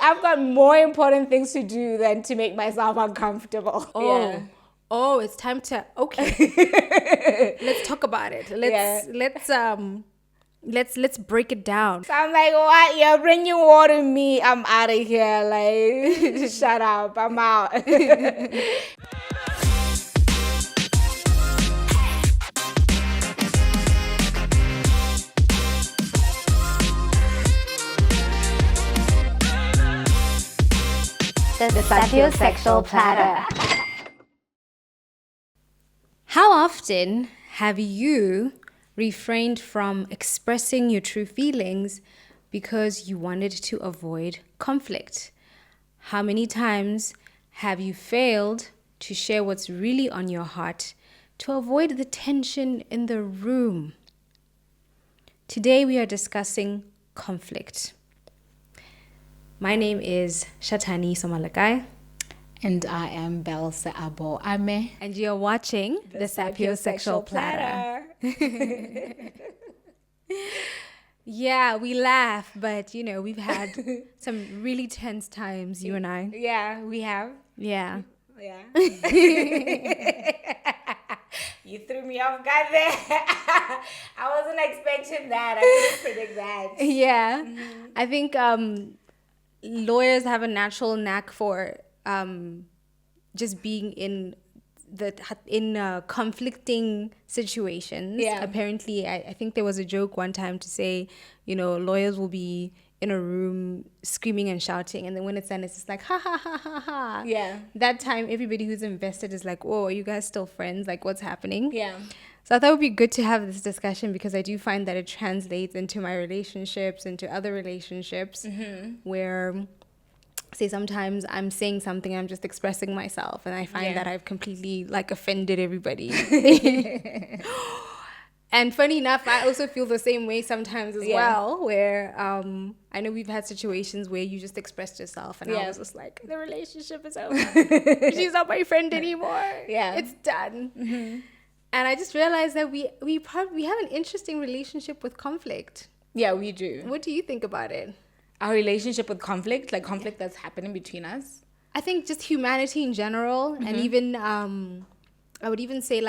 I've got more important things to do than to make myself uncomfortable. Oh, it's time to okay. Let's talk about it. Let's break it down. So I'm like, what? You're bringing water to me. I'm out of here. Like, shut up. I'm out. The sapiosexual platter. How often have you refrained from expressing your true feelings because you wanted to avoid conflict? How many times have you failed to share what's really on your heart to avoid the tension in the room? Today we are discussing conflict. My name is Shatani Somalakai. And I am Belse Abo Ame. And you're watching The Sapiosexual Platter. Yeah, we laugh, but we've had some really tense times, you and I. Yeah, we have. Yeah. Yeah. You threw me off guard there. I wasn't expecting that. I couldn't predict that. Yeah. Mm-hmm. I think lawyers have a natural knack for just being in conflicting situations. Yeah. Apparently, I think there was a joke one time to say, lawyers will be in a room screaming and shouting, and then when it's done, it's just like ha ha ha ha ha. Yeah. That time, everybody who's invested is like, "Oh, are you guys still friends? Like, what's happening?" Yeah. So I thought it would be good to have this discussion because I do find that it translates into my relationships, into other relationships, where, say, sometimes I'm saying something, I'm just expressing myself, and I find that I've completely offended everybody. And funny enough, I also feel the same way sometimes as well, where I know we've had situations where you just expressed yourself, and I was just like, the relationship is over. She's not my friend anymore. Yeah, it's done. Mm-hmm. And I just realized that we have an interesting relationship with conflict. Yeah, we do. What do you think about it? Our relationship with conflict, that's happening between us? I think just humanity in general, and even I would even say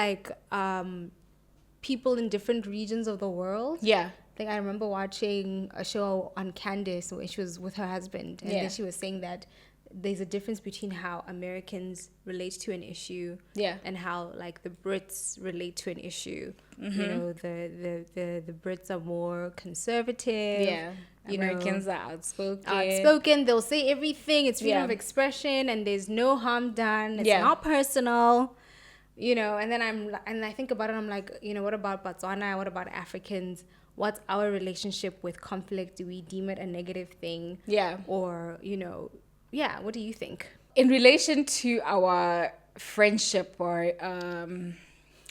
people in different regions of the world. Yeah. I remember watching a show on Candace where she was with her husband, and then she was saying that there's a difference between how Americans relate to an issue and how the Brits relate to an issue. The Brits are more conservative. Yeah. Americans are outspoken. They'll say everything. It's freedom of expression, and there's no harm done. It's not personal. And then I think about it. I'm like, what about Botswana? What about Africans? What's our relationship with conflict? Do we deem it a negative thing? Yeah. Or what do you think? In relation to our friendship or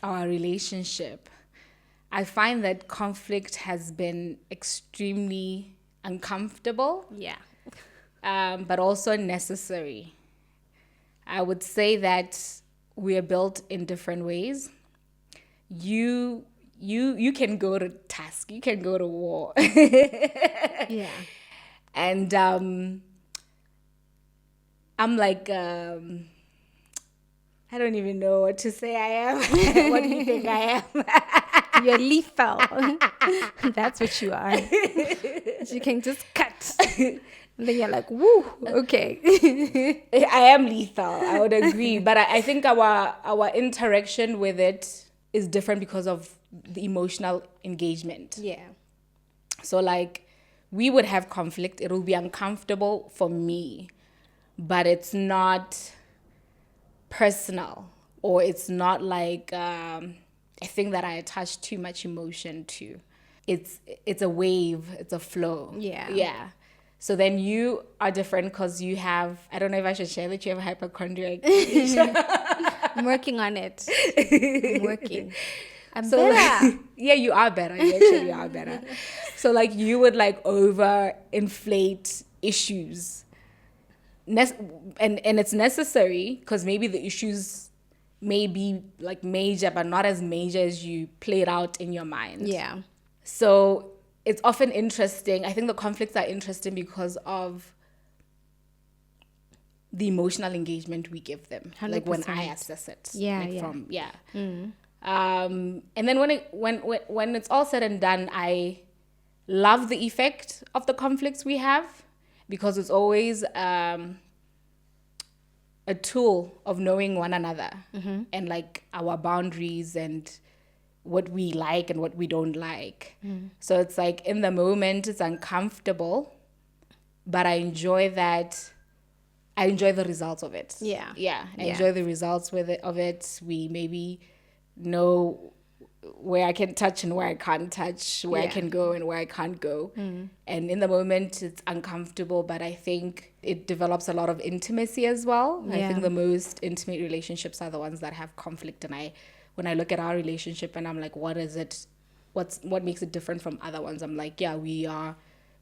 our relationship, I find that conflict has been extremely uncomfortable. Yeah. But also necessary. I would say that we are built in different ways. You can go to task. You can go to war. Yeah. And I'm like, I don't even know what to say I am. What do you think I am? You're lethal. That's what you are. You can just cut. And then you're like, woo, okay. I am lethal, I would agree. But I think our interaction with it is different because of the emotional engagement. Yeah. So we would have conflict. It will be uncomfortable for me, but it's not personal, or it's not a thing that I attach too much emotion to. It's a wave. It's a flow. Yeah. Yeah. So then you are different because you have, I don't know if I should share that you have a hypochondriac. I'm working on it. I'm working. I'm better. Yeah, you are better. You actually are better. So you would overinflate issues. And it's necessary because maybe the issues may be major, but not as major as you play it out in your mind. Yeah. So it's often interesting. I think the conflicts are interesting because of the emotional engagement we give them. Like when I 100%. assess it. Yeah, like yeah. From, and then when it's all said and done, I love the effect of the conflicts we have, because it's always a tool of knowing one another, and like our boundaries and what we like and what we don't like. So it's like in the moment it's uncomfortable, but I enjoy that. I enjoy the results of it. Yeah. I enjoy the results of it. We maybe know where I can touch and where I can't touch, where I can go and where I can't go. And in the moment, it's uncomfortable, but I think it develops a lot of intimacy as well. I think the most intimate relationships are the ones that have conflict. And when I look at our relationship and I'm like, what is it? What makes it different from other ones? I'm like, yeah, we have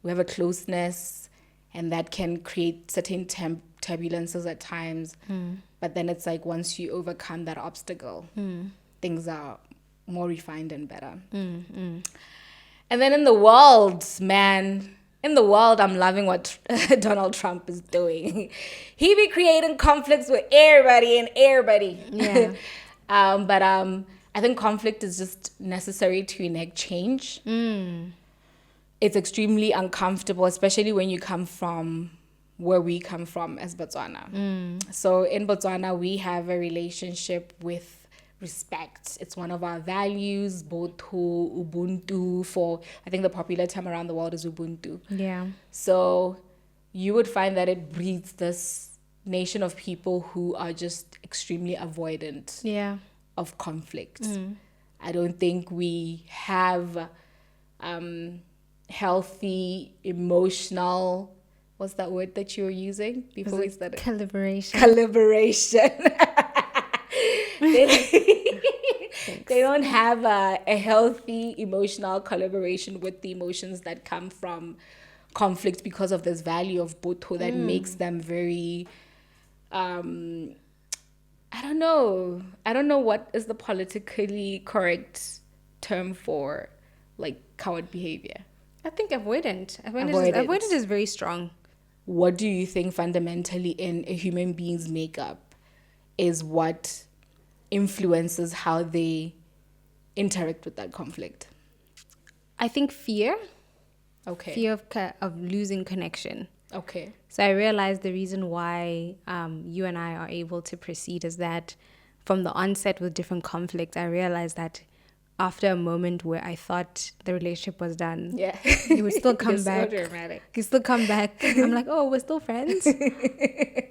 a closeness, and that can create certain turbulences at times. But then it's like once you overcome that obstacle, things are more refined and better. And then in the world, I'm loving what Donald Trump is doing. He be creating conflicts with everybody and everybody. Yeah. But I think conflict is just necessary to enact change. It's extremely uncomfortable, especially when you come from where we come from as Botswana. So in Botswana, we have a relationship with respect. It's one of our values, Botho, Ubuntu. I think the popular term around the world is Ubuntu. Yeah. So you would find that it breeds this nation of people who are just extremely avoidant of conflict. I don't think we have healthy, emotional, what's that word that you were using before we started? Collaboration. They don't have a healthy emotional collaboration with the emotions that come from conflict, because of this value of Botho that makes them very I don't know what is the politically correct term for like coward behavior. I think avoidant. Avoidant is very strong. What do you think fundamentally in a human being's makeup is what influences how they interact with that conflict? I think fear. Okay. Fear of losing connection. Okay. So I realized the reason why you and I are able to proceed is that from the onset with different conflicts, I realized that after a moment where I thought the relationship was done, he would still come back. So dramatic. He'd still come back. I'm like, oh, we're still friends?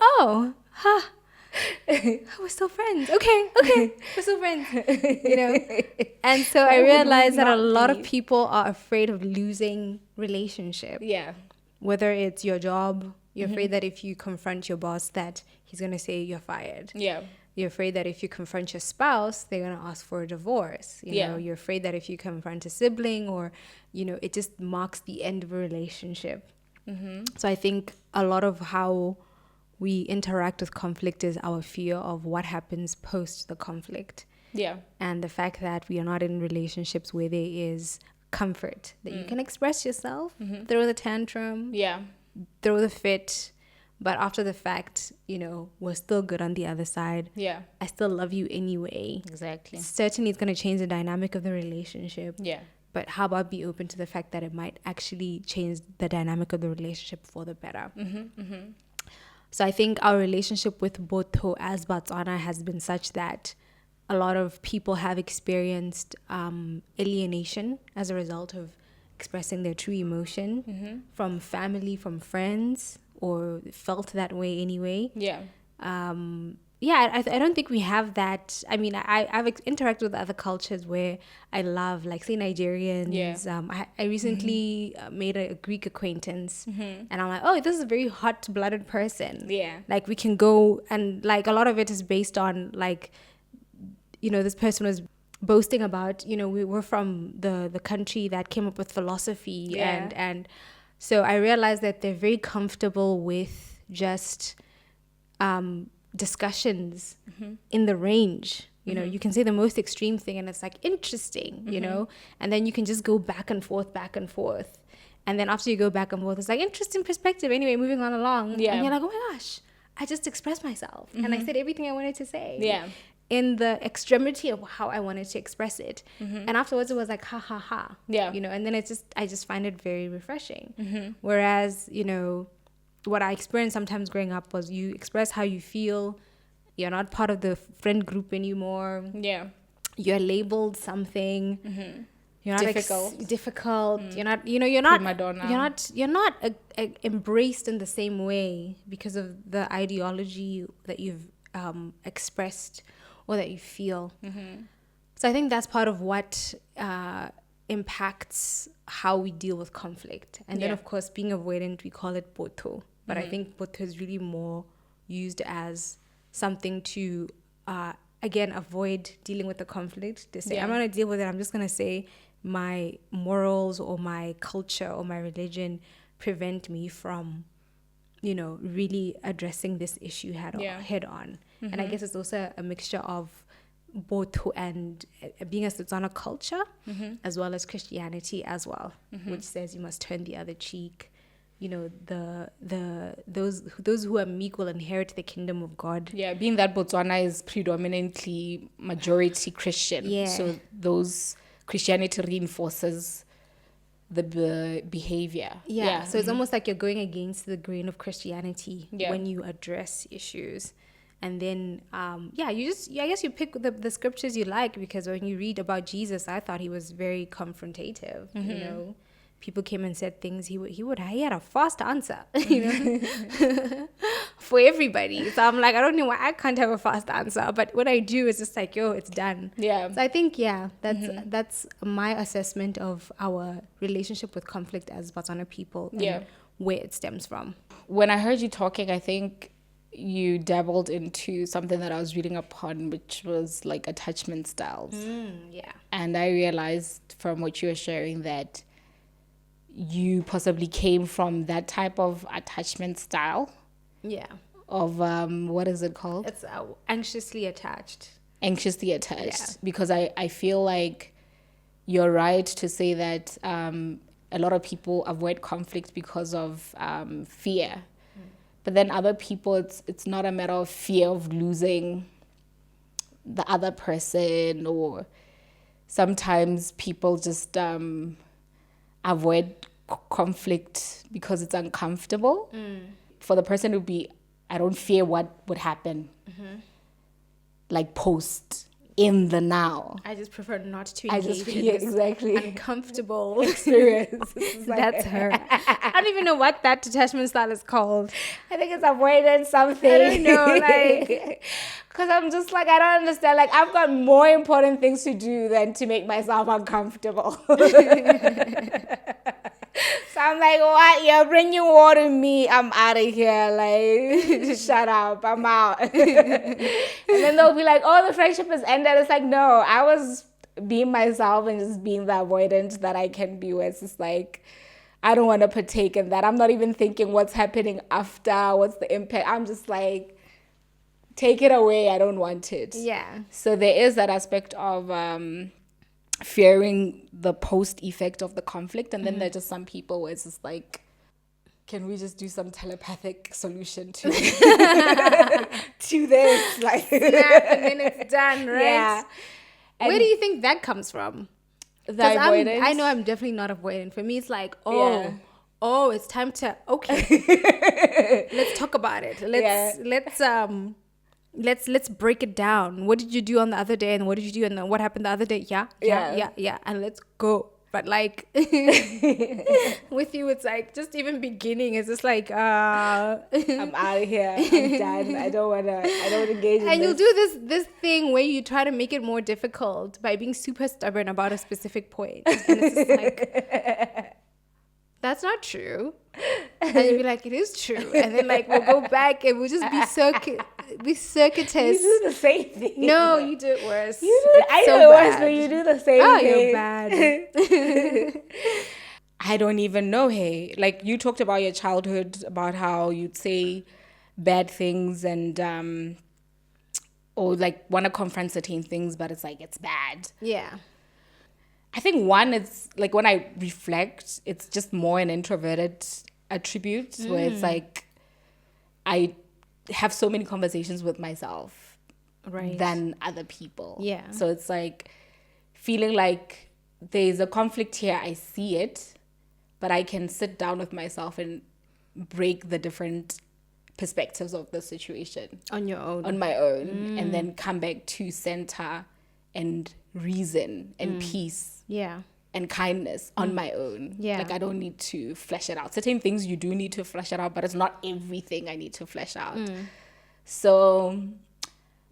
Oh, huh. We're still friends. Okay, we're still friends. You know? And so I realized that a lot of people are afraid of losing relationship. Yeah. Whether it's your job, you're afraid that if you confront your boss that he's going to say you're fired. Yeah. You're afraid that if you confront your spouse, they're going to ask for a divorce. You know, you're afraid that if you confront a sibling or, you know, it just marks the end of a relationship. So I think a lot of how we interact with conflict is our fear of what happens post the conflict. Yeah. And the fact that we are not in relationships where there is comfort, that you can express yourself, throw the tantrum, throw the fit, but after the fact, you know, we're still good on the other side. Yeah. I still love you anyway. Exactly. Certainly it's going to change the dynamic of the relationship. Yeah. But how about be open to the fact that it might actually change the dynamic of the relationship for the better? So I think our relationship with Botho as Botswana has been such that a lot of people have experienced alienation as a result of expressing their true emotion from family, from friends, or felt that way anyway. Yeah. I don't think we have that. I mean, I've interacted with other cultures where I love, like, say, Nigerians. Yeah. I recently made a Greek acquaintance, and I'm like, oh, this is a very hot-blooded person. Yeah. Like, we can go, and, like, a lot of it is based on, like, you know, this person was boasting about, you know, we were from the country that came up with philosophy. And so I realized that they're very comfortable with just discussions in the range. You know, you can say the most extreme thing and it's like interesting, you know, and then you can just go back and forth. And then after you go back and forth, it's like interesting perspective. Anyway, moving on along. Yeah. And you're like, oh my gosh, I just expressed myself and I said everything I wanted to say. Yeah. In the extremity of how I wanted to express it. And afterwards it was like, ha, ha, ha. Yeah. You know, and then I just find it very refreshing. Whereas, you know, what I experienced sometimes growing up was you express how you feel. You're not part of the friend group anymore. Yeah. You're labeled something. You're not difficult. You're not, you know, Prima donna. you're not embraced in the same way because of the ideology that you've expressed or that you feel. So I think that's part of what impacts how we deal with conflict. And then, of course, being avoidant, we call it boto. But I think boto is really more used as something to, again, avoid dealing with the conflict. To say, I'm not going to deal with it. I'm just going to say my morals or my culture or my religion prevent me from, you know, really addressing this issue head on. And I guess it's also a mixture of both and being a Setswana culture as well as Christianity as well, which says you must turn the other cheek. You know, those who are meek will inherit the kingdom of God. Yeah, being that Botswana is predominantly majority Christian. Yeah. So those Christianity reinforces the behavior. Yeah. So it's almost like you're going against the grain of Christianity Yeah. when you address issues. And then, I guess you pick the scriptures you like, because when you read about Jesus, I thought he was very confrontative. You know, people came and said things. He had a fast answer, you know, for everybody. So I'm like, I don't know why I can't have a fast answer, but what I do is just like, yo, it's done. Yeah. So I think, that's my assessment of our relationship with conflict as Botswana people and where it stems from. When I heard you talking, I think you dabbled into something that I was reading upon, which was like attachment styles. And I realized from what you were sharing that you possibly came from that type of attachment style. Yeah. Of what is it called? It's anxiously attached. Anxiously attached. Because I feel like you're right to say that a lot of people avoid conflict because of fear. But then other people, it's not a matter of fear of losing the other person, or sometimes people just avoid conflict because it's uncomfortable. For the person to be, I don't fear what would happen, like post in the now. I just prefer not to engage in this exactly uncomfortable experience. That's her. I don't even know what that attachment style is called. I think it's avoidance something. I don't know, like, because I'm just like, I don't understand. Like, I've got more important things to do than to make myself uncomfortable. So I'm like, what? You're bringing water to me. I'm out of here. Like, shut up. I'm out. And then they'll be like, oh, the friendship has ended. It's like, no, I was being myself and just being the avoidant that I can be with. It's just like, I don't want to partake in that. I'm not even thinking what's happening after, what's the impact. I'm just like, take it away. I don't want it. Yeah. So there is that aspect of fearing the post effect of the conflict. And then there are just some people where it's just like, can we just do some telepathic solution to to this? Like, Snap, and then it's done, right? Yeah. Where do you think that comes from? The avoidance. I know I'm definitely not avoidant. For me, it's like, Yeah. it's time to, okay, let's talk about it. Let's break it down. What did you do on the other day, and what did you do, and what happened the other day? Yeah, and let's go. But like with you, it's like just even beginning. It's just like I'm out of here. I'm done. I don't engage in and this. you'll do this thing where you try to make it more difficult by being super stubborn about a specific point, and it's just like, that's not true. And you'll be like, it is true. And then like we'll go back and we'll just be circuitous. You do the same thing. No, you do it worse. I do it worse, but you do the same thing. You're bad. I don't even know, hey. Like, you talked about your childhood, about how you'd say bad things and or like want to confront certain things, but it's like, it's bad. Yeah. I think one, it's like when I reflect, it's just more an introverted attribute where it's like I have so many conversations with myself Right. than other people. Yeah. So it's like feeling like there's a conflict here. I see it, but I can sit down with myself and break the different perspectives of the situation On your own. on my own, and then come back to center and reason and peace Yeah. and kindness on my own. Yeah. Like I don't need to flesh it out. Certain things you do need to flesh it out, but it's not everything I need to flesh out. So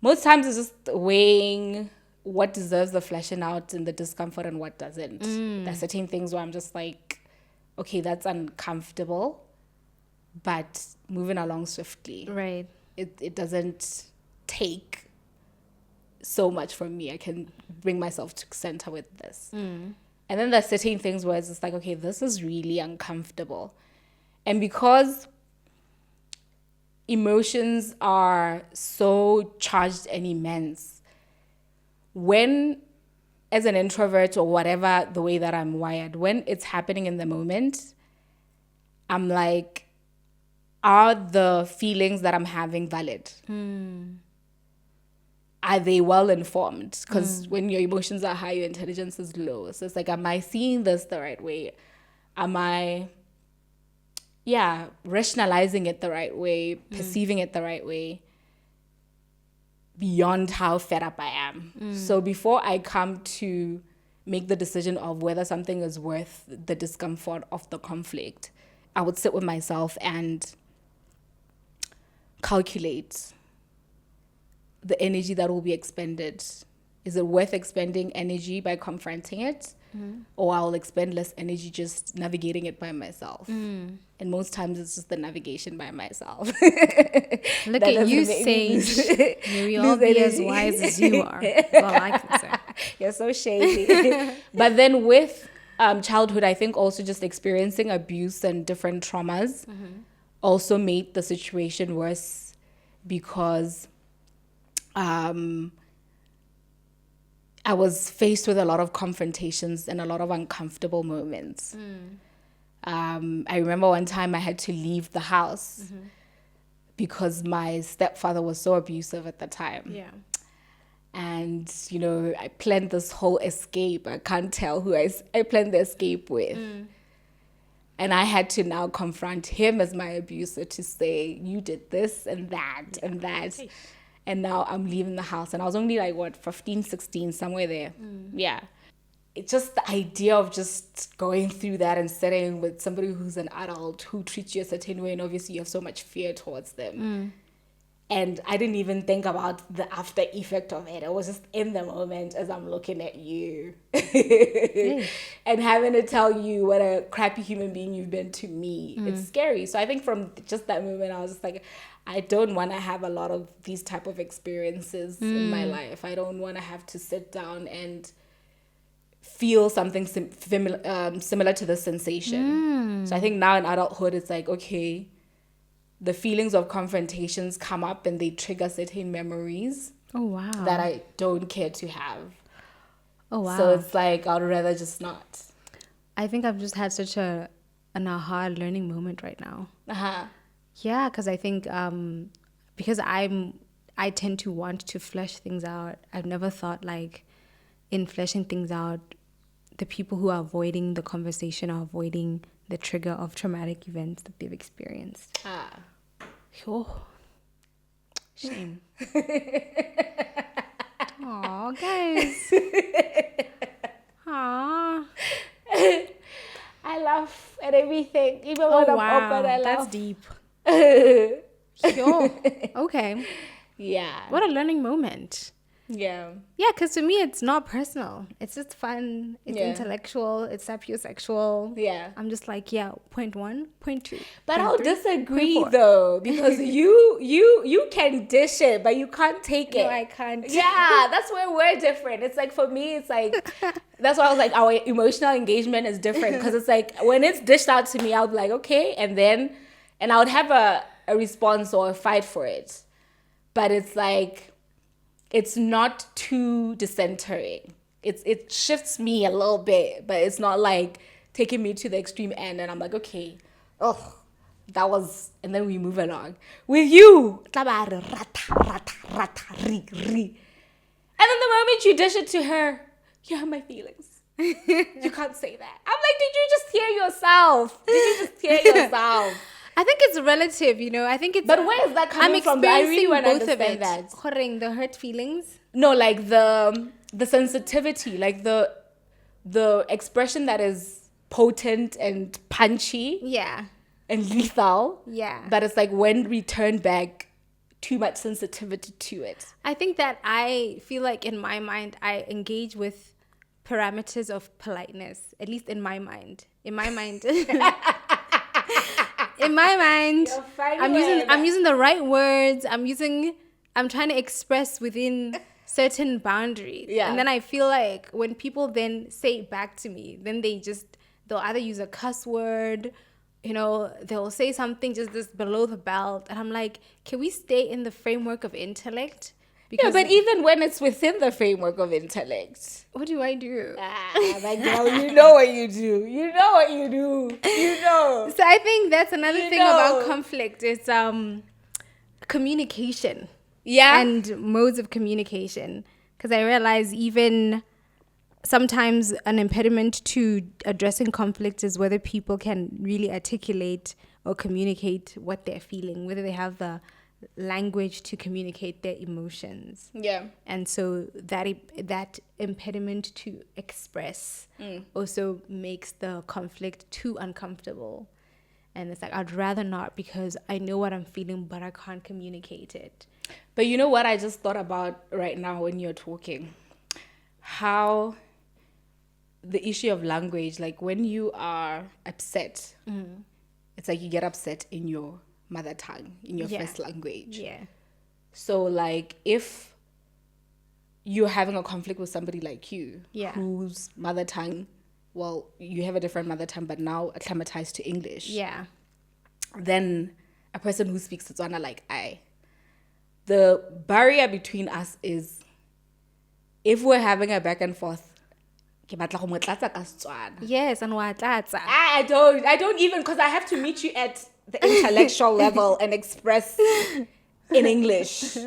most times it's just weighing what deserves the fleshing out and the discomfort and what doesn't. There's certain things where I'm just like, okay, that's uncomfortable, but moving along swiftly. Right. It doesn't take so much from me. I can bring myself to center with this. And then there's certain things where it's just like, okay, this is really uncomfortable. And because emotions are so charged and immense, when, as an introvert or whatever the way that I'm wired, when it's happening in the moment, I'm like, are the feelings that I'm having valid? Are they well informed? Because when your emotions are high, your intelligence is low. So it's like, am I seeing this the right way? Am I, rationalizing it the right way, perceiving it the right way, beyond how fed up I am? So before I come to make the decision of whether something is worth the discomfort of the conflict, I would sit with myself and calculate the energy that will be expended. Is it worth expending energy by confronting it? Or I'll expend less energy just navigating it by myself. And most times it's just the navigation by myself. Look That at you, doesn't make me Sage. lose- May we all lose be as energy. wise as you are. Well, I can say. You're so shady. But then with childhood, I think also just experiencing abuse and different traumas also made the situation worse, because I was faced with a lot of confrontations and a lot of uncomfortable moments. I remember one time I had to leave the house because my stepfather was so abusive at the time. Yeah. And, you know, I planned this whole escape. I can't tell who I planned the escape with. And I had to now confront him as my abuser to say, you did this and that and that. And now I'm leaving the house. And I was only like, 15, 16, somewhere there. Yeah. It's just the idea of just going through that and sitting with somebody who's an adult who treats you a certain way. And obviously you have so much fear towards them. And I didn't even think about the after effect of it. I was just in the moment as I'm looking at you. And having to tell you what a crappy human being you've been to me. It's scary. So I think from just that moment, I was just like, I don't want to have a lot of these type of experiences in my life. I don't want to have to sit down and feel something similar to the sensation. So I think now in adulthood, it's like, okay, the feelings of confrontations come up and they trigger certain memories Oh, wow. that I don't care to have. Oh, wow. So it's like, I'd rather just not. I think I've just had such an aha learning moment right now. Yeah, because I think because I tend to want to flesh things out. I've never thought like in fleshing things out, the people who are avoiding the conversation are avoiding the trigger of traumatic events that they've experienced. Oh, shame. Aw, guys. Aw. I laugh at everything. Even Oh, when I'm wow. open, I That's laugh. deep. Sure. Okay. Yeah. What a learning moment. Yeah. Yeah, because to me, it's not personal. It's just fun. It's Yeah. intellectual. It's sapiosexual. Yeah. I'm just like, yeah, point 1, point 2. But point I'll 3, disagree point 4. though, because you can dish it, but you can't take it. No, I can't. Yeah, that's where we're different. It's like, for me, it's like, that's why I was like, our emotional engagement is different, because it's like, when it's dished out to me, I'll be like, okay, and I would have a response or a fight for it. But it's like, it's not too decentering. It shifts me a little bit, but it's not like taking me to the extreme end and I'm like, okay, That was, and then we move along. With you, rata, rata, rata, ri, ri. And then the moment you dish it to her, you have my feelings. You can't say that. I'm like, did you just hear yourself? Did you just hear yourself? I think it's relative, you know. I think it's. But where is that coming from? I really want to understand that. The hurt feelings. No, like the sensitivity, like the expression that is potent and punchy. Yeah. And lethal. Yeah. That is like when we turn back too much sensitivity to it. I think that I feel like in my mind, I engage with parameters of politeness, at least in my mind. In my mind. In my mind, I'm using the right words. I'm trying to express within certain boundaries. Yeah. And then I feel like when people then say it back to me, then they'll either use a cuss word, you know, they'll say something just this below the belt. And I'm like, can we stay in the framework of intellect? Because but even when it's within the framework of intellect. What do I do? My girl, you know what you do. You know what you do. You know. So I think that's another thing about conflict. It's communication. Yeah. And modes of communication. Because I realize even sometimes an impediment to addressing conflict is whether people can really articulate or communicate what they're feeling, whether they have the language to communicate their emotions. Yeah. And so that impediment to express also makes the conflict too uncomfortable. And it's like, I'd rather not, because I know what I'm feeling, but I can't communicate it. But you know what I just thought about right now when you're talking? How the issue of language, like when you are upset, it's like you get upset in your mother tongue, in your first language. Yeah. So like if you're having a conflict with somebody like you, whose mother tongue, well, you have a different mother tongue, but now acclimatized to English. Yeah. Then a person who speaks Setswana like I, the barrier between us is if we're having a back and forth, yes, and what that's I don't even, because I have to meet you at the intellectual level and express in English.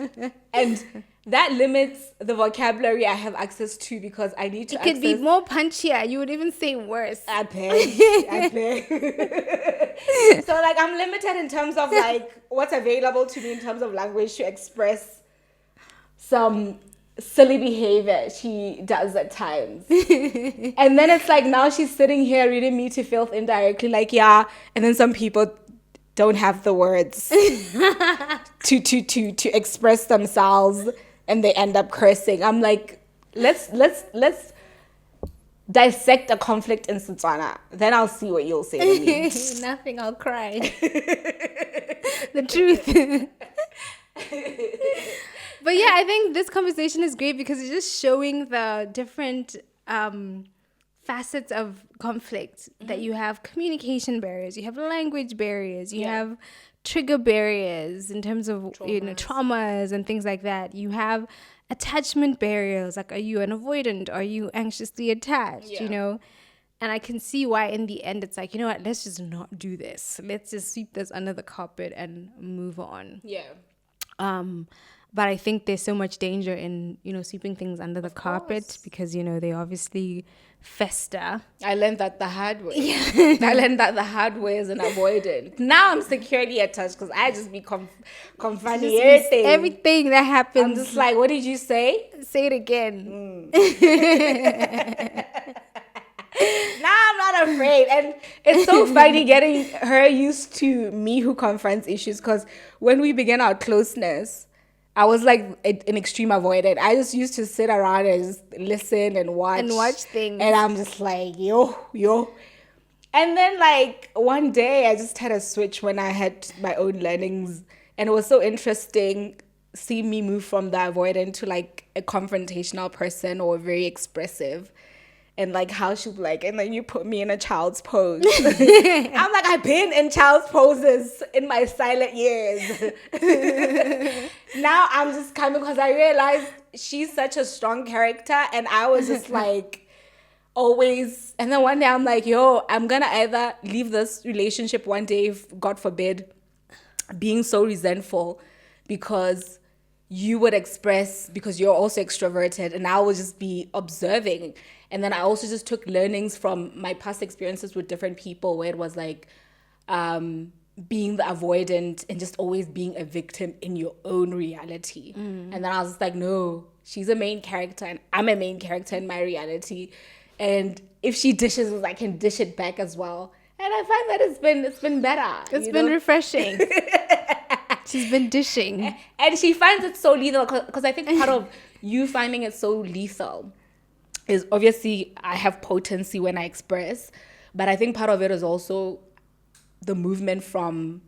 And that limits the vocabulary I have access to, because I need to It could be more punchier. You would even say worse. I beg. So like I'm limited in terms of like what's available to me in terms of language to express some silly behavior she does at times. And then it's like now she's sitting here reading me to filth indirectly, like, yeah, and then some people don't have the words to express themselves and they end up cursing. I'm like, let's dissect a conflict in Setswana. Then I'll see what you'll say to me. Nothing, I'll cry. The truth. But yeah, I think this conversation is great because it's just showing the different facets of conflict that you have. Communication barriers, you have language barriers, you have trigger barriers in terms of traumas and things like that. You have attachment barriers, like, are you an avoidant? Are you anxiously attached? You know? And I can see why in the end it's like, you know what, let's just not do this. Let's just sweep this under the carpet and move on. But I think there's so much danger in, sweeping things under the carpet because, they obviously fester. I learned that the hard way. I learned that the hard way is an avoidant. Now I'm securely attached because I just be confronting everything that happens. I'm just like, what did you say? Say it again. Now I'm not afraid. And it's so funny getting her used to me who confronts issues, because when we began our closeness, I was like an extreme avoidant. I just used to sit around and just listen and watch things. And I'm just like, yo. And then like one day I just had a switch when I had my own learnings. And it was so interesting seeing me move from the avoidant to like a confrontational person or very expressive. And like how she'll be like, and then you put me in a child's pose. I'm like, I've been in child's poses in my silent years. Now I'm just coming because I realized she's such a strong character, and I was just like, always, and then one day I'm like, yo, I'm gonna either leave this relationship one day, if God forbid, being so resentful because you would express, because you're also extroverted, and I will just be observing. And then I also just took learnings from my past experiences with different people, where it was like being the avoidant and just always being a victim in your own reality. And then I was just like, no, she's a main character and I'm a main character in my reality. And if she dishes, I can dish it back as well. And I find that it's been better. It's been refreshing. She's been dishing. And she finds it so lethal, because I think part of you finding it so lethal is, obviously I have potency when I express, but I think part of it is also the movement from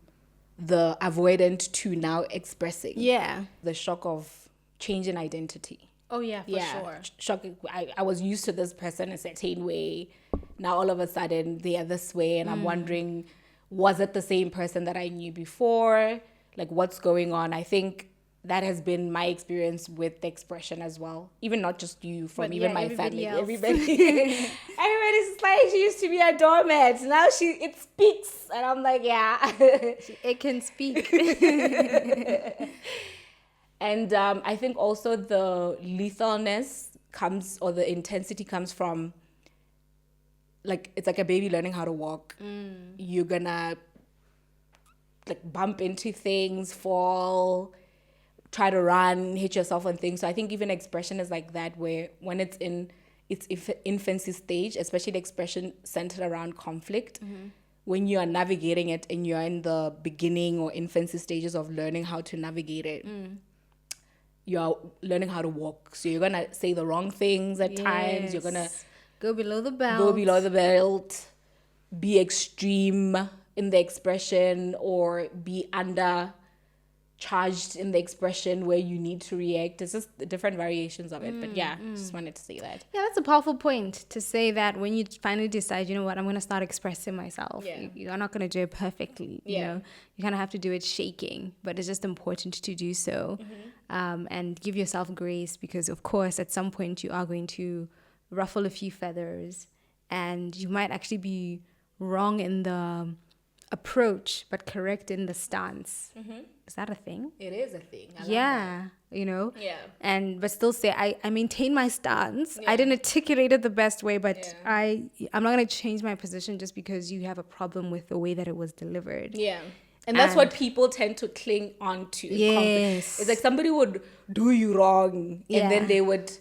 the avoidant to now expressing. Yeah. The shock of change in identity. Oh, yeah, for sure. Shock. I was used to this person a certain way. Now all of a sudden they are this way, and I'm wondering, was it the same person that I knew before? Like, what's going on? I think that has been my experience with the expression as well. Even not just you, from But even yeah, my everybody family. else. Everybody's just like, she used to be a doormat. Now it speaks. And I'm like, yeah. It can speak. And I think also the lethalness comes, or the intensity comes from, like, it's like a baby learning how to walk. You're gonna like bump into things, fall, try to run, hit yourself on things. So I think even expression is like that, where when it's in its infancy stage, especially the expression centered around conflict, when you are navigating it and you're in the beginning or infancy stages of learning how to navigate it, you're learning how to walk. So you're gonna say the wrong things at times. You're gonna go below the belt. Be extreme in the expression, or be under charged in the expression where you need to react. It's just the different variations of it. But yeah, just wanted to say that. Yeah, that's a powerful point, to say that when you finally decide, you know what, I'm going to start expressing myself. Yeah. You're not going to do it perfectly. You know, you kind of have to do it shaking, but it's just important to do so. And give yourself grace, because of course at some point you are going to ruffle a few feathers, and you might actually be wrong in the approach but correct in the stance. Is that a thing? It is a thing. I love Yeah, you know? Yeah. And but still say, I maintain my stance. I didn't articulate it the best way, but I'm not going to change my position just because you have a problem with the way that it was delivered. Yeah. And that's what people tend to cling on to. Yes. It's like somebody would do you wrong, Yeah. and then they would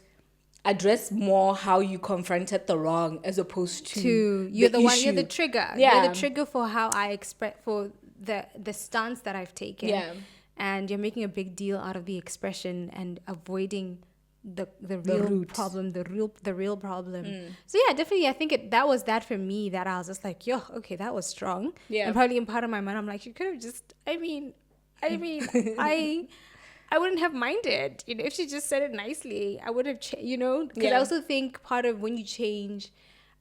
address more how you confronted the wrong, as opposed to you're the one, issue. you're the trigger. Yeah. You're the trigger for how I express, for the stance that I've taken. Yeah. And you're making a big deal out of the expression and avoiding the real root. problem, the real problem. So yeah, definitely, I think that was that for me, that I was just like, yo, okay, that was strong. Yeah. And probably in part of my mind, I'm like, you could have just, I mean, I wouldn't have minded, you know, if she just said it nicely. I would have, you know, because I also think part of when you change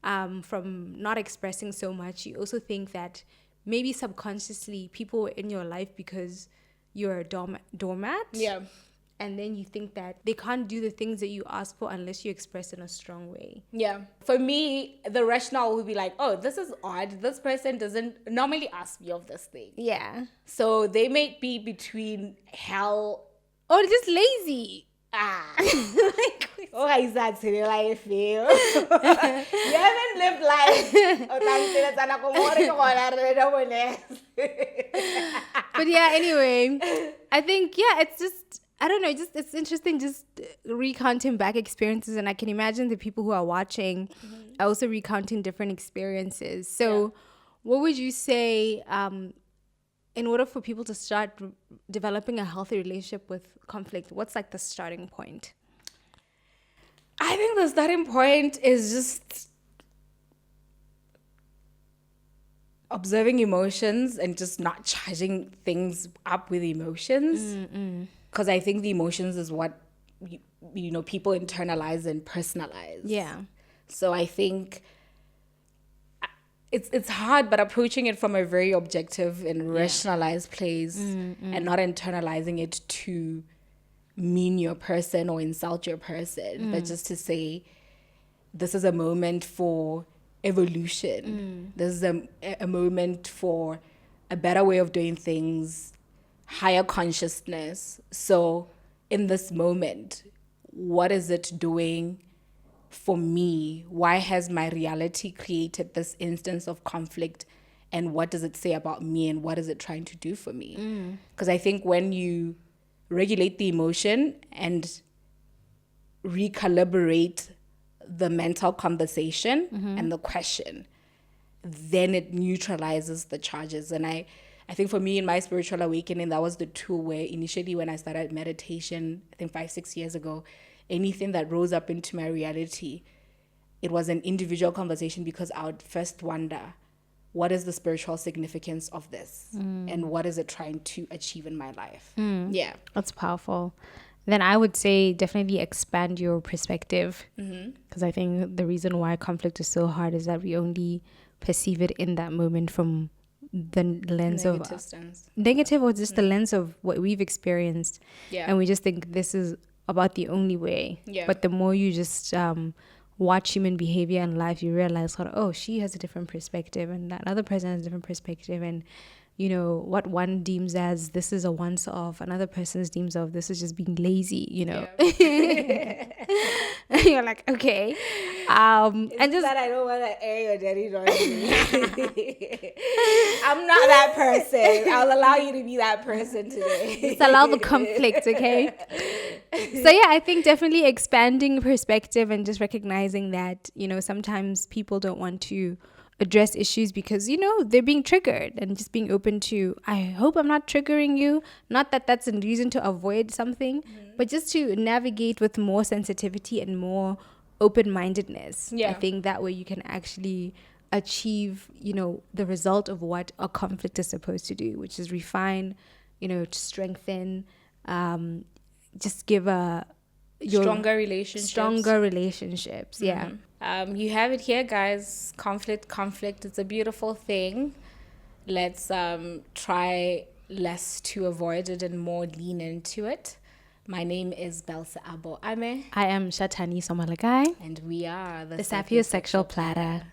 from not expressing so much, you also think that maybe subconsciously people were in your life because you're a doormat. Yeah. And then you think that they can't do the things that you ask for unless you express in a strong way. Yeah. For me, the rationale would be like, oh, this is odd. This person doesn't normally ask me of this thing. Yeah. So they may be between hell. Or just lazy. Like, oh, is that silly life? You haven't lived life. But yeah, anyway, I think, yeah, it's just, I don't know, just it's interesting just recounting back experiences. And I can imagine the people who are watching are also recounting different experiences. So what would you say, in order for people to start developing a healthy relationship with conflict, what's like the starting point? I think the starting point is just observing emotions and just not charging things up with emotions. Because I think the emotions is what, you know, people internalize and personalize. Yeah. So I think it's hard, but approaching it from a very objective and rationalized place, and not internalizing it to mean your person or insult your person, but just to say, this is a moment for evolution. This is a moment for a better way of doing things, higher consciousness. So in this moment, what is it doing for me? Why has my reality created this instance of conflict? And what does it say about me? And what is it trying to do for me? Because I think when you regulate the emotion and recalibrate the mental conversation and the question, then it neutralizes the charges. And I think for me in my spiritual awakening, that was the tool where initially when I started meditation, I think 5-6 years ago, anything that rose up into my reality, it was an individual conversation, because I would first wonder, what is the spiritual significance of this? And what is it trying to achieve in my life? Yeah. That's powerful. Then I would say definitely expand your perspective, because I think the reason why conflict is so hard is that we only perceive it in that moment from the lens Negative of stance. negative, or just the lens of what we've experienced. Yeah. And we just think this is about the only way. Yeah. But the more you just watch human behavior in life, you realize, oh, she has a different perspective, and that other person has a different perspective, and you know what one deems as this is a once off, another person's deems of this is just being lazy, you know. Yeah. You're like, okay, and just that I don't want to air your dirty laundry. I'm not that person. I'll allow you to be that person today. just allow the conflict, okay? So yeah, I think definitely expanding perspective and just recognizing that, you know, sometimes people don't want to address issues because, you know, they're being triggered, and just being open to, I hope I'm not triggering you. Not that that's a reason to avoid something, but just to navigate with more sensitivity and more open-mindedness. Yeah. I think that way you can actually achieve, you know, the result of what a conflict is supposed to do, which is refine, you know, to strengthen, just give your Stronger relationships. Yeah. You have it here, guys. Conflict. It's a beautiful thing. Let's try less to avoid it and more lean into it. My name is Belsa Abo Ame, I am Shatani Somalagai, and we are the Sapiosexual Platter.